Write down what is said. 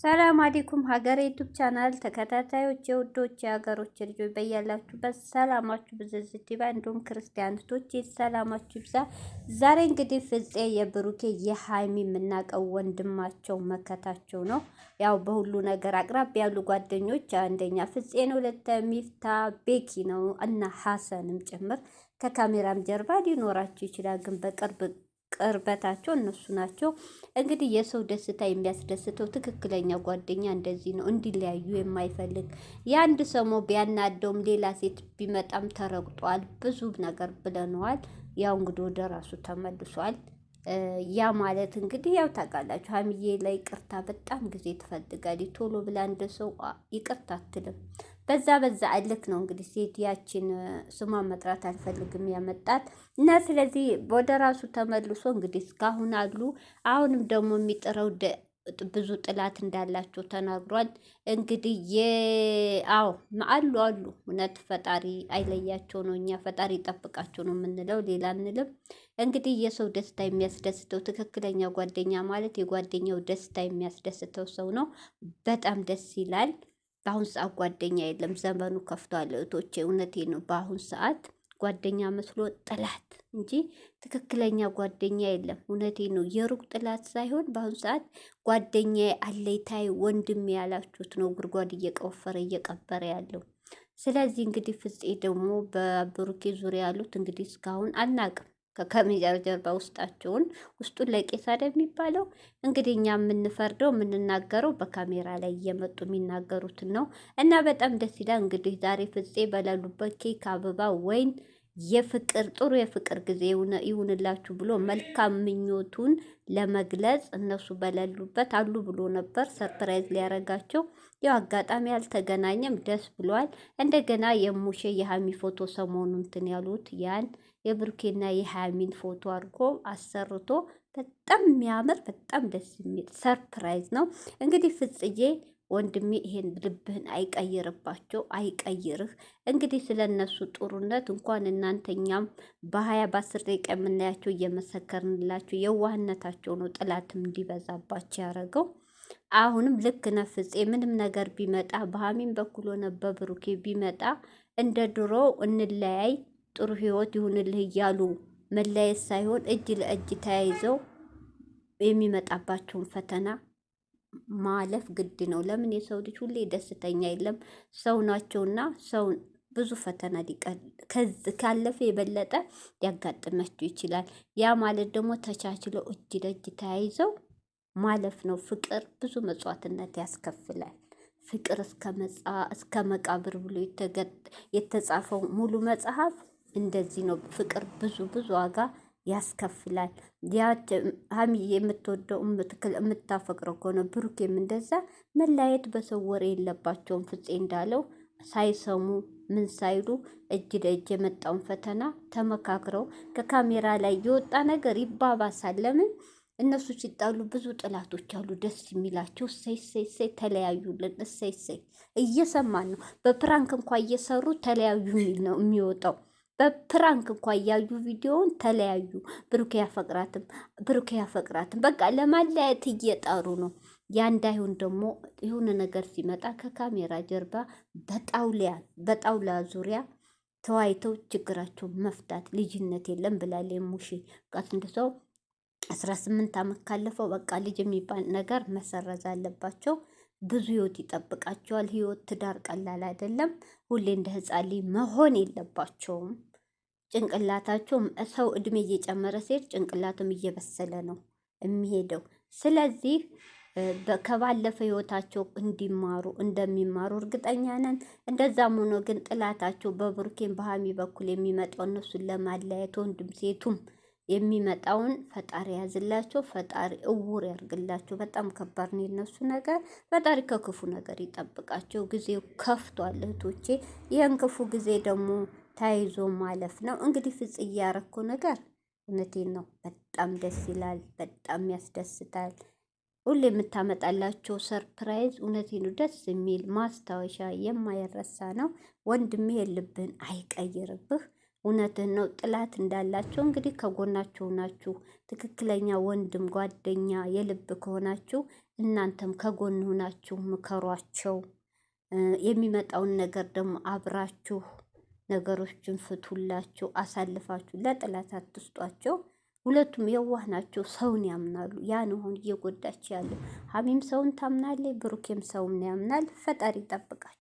ሰላም አለይኩም ሀገሬ ዩቲዩብ ቻናል ተከታታዮች የውዶች የሀገሮች ልጆች በያላችሁበት ሰላማችሁ ብዝዝት ይበል። እንዲሁም ክርስቲያኖች ሰላማችሁ ይብዛ። ዛሬ እንግዲህ ፍፄ የብሩኬ የሀይሚ የምናውቀው ወንድማቸው መከታቸው ነው። ያው በሁሉ ነገር አቅራቢ ያሉ ጓደኞች አንደኛ ፍፄ ነው፣ ሁለተኛ ሚፍታ ቤኪ ነው እና ሀሰንም ጭምር ከካሜራም ጀርባ ሊኖራቸው ይችላል፣ ግን በቅርብ ቅርበታቸው እነሱ ናቸው። እንግዲህ የሰው ደስታ የሚያስደስተው ትክክለኛ ጓደኛ እንደዚህ ነው፣ እንዲለያዩ የማይፈልግ የአንድ ሰሞ ቢያናደውም ሌላ ሴት ቢመጣም ተረግጧል፣ ብዙ ነገር ብለነዋል። ያው እንግዲህ ወደ ራሱ ተመልሷል። ያ ማለት እንግዲህ ያው ታውቃላችሁ ሀይሚዬ ላይ ይቅርታ በጣም ጊዜ ትፈልጋለች። ቶሎ ብላ እንደ ሰው ይቅርታ አትልም። በዛ እልክ ነው እንግዲህ ሴት ያችን ስሟን መጥራት አልፈልግም ያመጣት እና ስለዚህ ወደ ራሱ ተመልሶ እንግዲህ እስካሁን አሉ። አሁንም ደግሞ የሚጥረው ብዙ ጥላት እንዳላቸው ተናግሯል። እንግዲህ አዎ አሉ እውነት ፈጣሪ አይለያቸው ነው። እኛ ፈጣሪ ይጠብቃቸው ነው የምንለው፣ ሌላ አንልም። እንግዲህ የሰው ደስታ የሚያስደስተው ትክክለኛ ጓደኛ ማለት የጓደኛው ደስታ የሚያስደስተው ሰው ነው። በጣም ደስ ይላል። በአሁን ሰዓት ጓደኛ የለም፣ ዘመኑ ከፍቷል እህቶቼ፣ እውነቴ ነው። በአሁን ሰዓት ጓደኛ መስሎ ጥላት እንጂ ትክክለኛ ጓደኛ የለም። እውነቴ ነው። የሩቅ ጥላት ሳይሆን በአሁን ሰዓት ጓደኛ አለይታይ ወንድም ያላችሁት ነው ጉድጓድ እየቆፈረ እየቀበረ ያለው። ስለዚህ እንግዲህ ፍፄ ደግሞ በብሩኬ ዙሪያ ያሉት እንግዲህ እስካሁን አናቅም። ከካሜራ ጀርባ ውስጡን ለቄስ አይደል የሚባለው። እንግዲህ እኛ የምንፈርደው የምንናገረው በካሜራ ላይ እየመጡ የሚናገሩትን ነው። እና በጣም ደስ ይላል። እንግዲህ ዛሬ ፍፄ በሌሉበት ኬክ፣ አበባ፣ ወይን የፍቅር ጥሩ የፍቅር ጊዜ ይሁንላችሁ ብሎ መልካም ምኞቱን ለመግለጽ እነሱ በሌሉበት አሉ ብሎ ነበር ሰርፕራይዝ ሊያረጋቸው። ያው አጋጣሚ አልተገናኘም፣ ደስ ብሏል። እንደገና የሙሼ የሀሚ ፎቶ ሰሞኑን እንትን ያሉት ያን የብሩኬና የሀሚን ፎቶ አድርጎ አሰርቶ በጣም የሚያምር በጣም ደስ የሚል ሰርፕራይዝ ነው። እንግዲህ ፍጽዬ ወንድሜ ይሄን ልብህን አይቀይርባቸው፣ አይቀይርህ። እንግዲህ ስለ እነሱ ጥሩነት እንኳን እናንተኛም በ20 በ10 ደቂቃ የምናያቸው እየመሰከርንላቸው የዋህነታቸው ነው ጥላትም እንዲበዛባቸው ያደረገው። አሁንም ልክ ነፍፄ ምንም ነገር ቢመጣ በሀሚን በኩል ሆነ በብሩኬ ቢመጣ እንደ ድሮ እንለያይ ጥሩ ህይወት ይሁንልህ እያሉ መለየት ሳይሆን እጅ ለእጅ ተያይዘው የሚመጣባቸውን ፈተና ማለፍ ግድ ነው። ለምን የሰው ልጅ ሁሌ ደስተኛ የለም፣ ሰው ናቸውና ሰው ብዙ ፈተና ካለፈ የበለጠ ሊያጋጥማቸው ይችላል። ያ ማለት ደግሞ ተቻችለው እጅ ለእጅ ተያይዘው ማለፍ ነው። ፍቅር ብዙ መጽዋዕትነት ያስከፍላል። ፍቅር እስከ መቃብር ብሎ የተጻፈው ሙሉ መጽሐፍ እንደዚህ ነው። ፍቅር ብዙ ዋጋ ያስከፍላል። ያች ሀሚዬ የምትወደው የምታፈቅረው ከሆነ ብሩኬም እንደዛ መለያየት በሰው ወሬ የለባቸውም። ፍፄ እንዳለው ሳይሰሙ ምን ሳይሉ እጅ ለእጅ የመጣውን ፈተና ተመካክረው ከካሜራ ላይ የወጣ ነገር ይባባሳል። ለምን እነሱ ሲጣሉ ብዙ ጥላቶች አሉ ደስ የሚላቸው። እሰይ ተለያዩልን፣ እሰይ እየሰማን ነው። በፕራንክ እንኳ እየሰሩ ተለያዩ የሚል ነው የሚወጣው። በፕራንክ እንኳ እያዩ ቪዲዮውን ተለያዩ፣ ብሩኬ ያፈቅራትም በቃ ለማለያየት እየጣሩ ነው። ያ እንዳይሆን ደግሞ የሆነ ነገር ሲመጣ ከካሜራ ጀርባ በጣውላ ዙሪያ ተወያይተው ችግራቸውን መፍታት። ልጅነት የለም ብላል ሙሺ ቃት እንደሰው 18 ዓመት ካለፈው በቃ ልጅ የሚባል ነገር መሰረዝ አለባቸው። ብዙ ህይወት ይጠብቃቸዋል። ህይወት ትዳር ቀላል አይደለም። ሁሌ እንደ ህፃን ልጅ መሆን የለባቸውም። ጭንቅላታቸውም ሰው እድሜ እየጨመረ ሲሄድ ጭንቅላትም እየበሰለ ነው የሚሄደው። ስለዚህ ከባለፈ ህይወታቸው እንደሚማሩ እርግጠኛ ነን። እንደዛም ሆኖ ግን ጥላታቸው በብሩኬን በሀሚ በኩል የሚመጣው እነሱን ለማለያየት ወንድም ሴቱም የሚመጣውን ፈጣሪ ያዝላቸው፣ ፈጣሪ እውር ያርግላቸው። በጣም ከባድ ነው የነሱ ነገር። ፈጣሪ ከክፉ ነገር ይጠብቃቸው። ጊዜው ከፍቷል እህቶቼ። ይህን ክፉ ጊዜ ደግሞ ተያይዞ ማለፍ ነው። እንግዲህ ፍጽ እያረኩ ነገር እውነቴን ነው፣ በጣም ደስ ይላል፣ በጣም ያስደስታል። ሁሌ የምታመጣላቸው ሰርፕራይዝ እውነቴን ነው ደስ የሚል ማስታወሻ የማይረሳ ነው። ወንድሜ የልብህን አይቀይርብህ። እውነትህን ነው። ጥላት እንዳላቸው እንግዲህ ከጎናቸው ናችሁ። ትክክለኛ ወንድም ጓደኛ የልብ ከሆናችሁ እናንተም ከጎን ሆናችሁ ምከሯቸው። የሚመጣውን ነገር ደግሞ አብራችሁ ነገሮችን ፍቱላቸው። አሳልፋችሁ ለጥላት አትስጧቸው። ሁለቱም የዋህ ናቸው፣ ሰውን ያምናሉ። ያ ነው አሁን እየጎዳች ያለው። ሀሚም ሰውን ታምናለች፣ ብሩኬም ሰውን ያምናል። ፈጣሪ ይጠብቃል።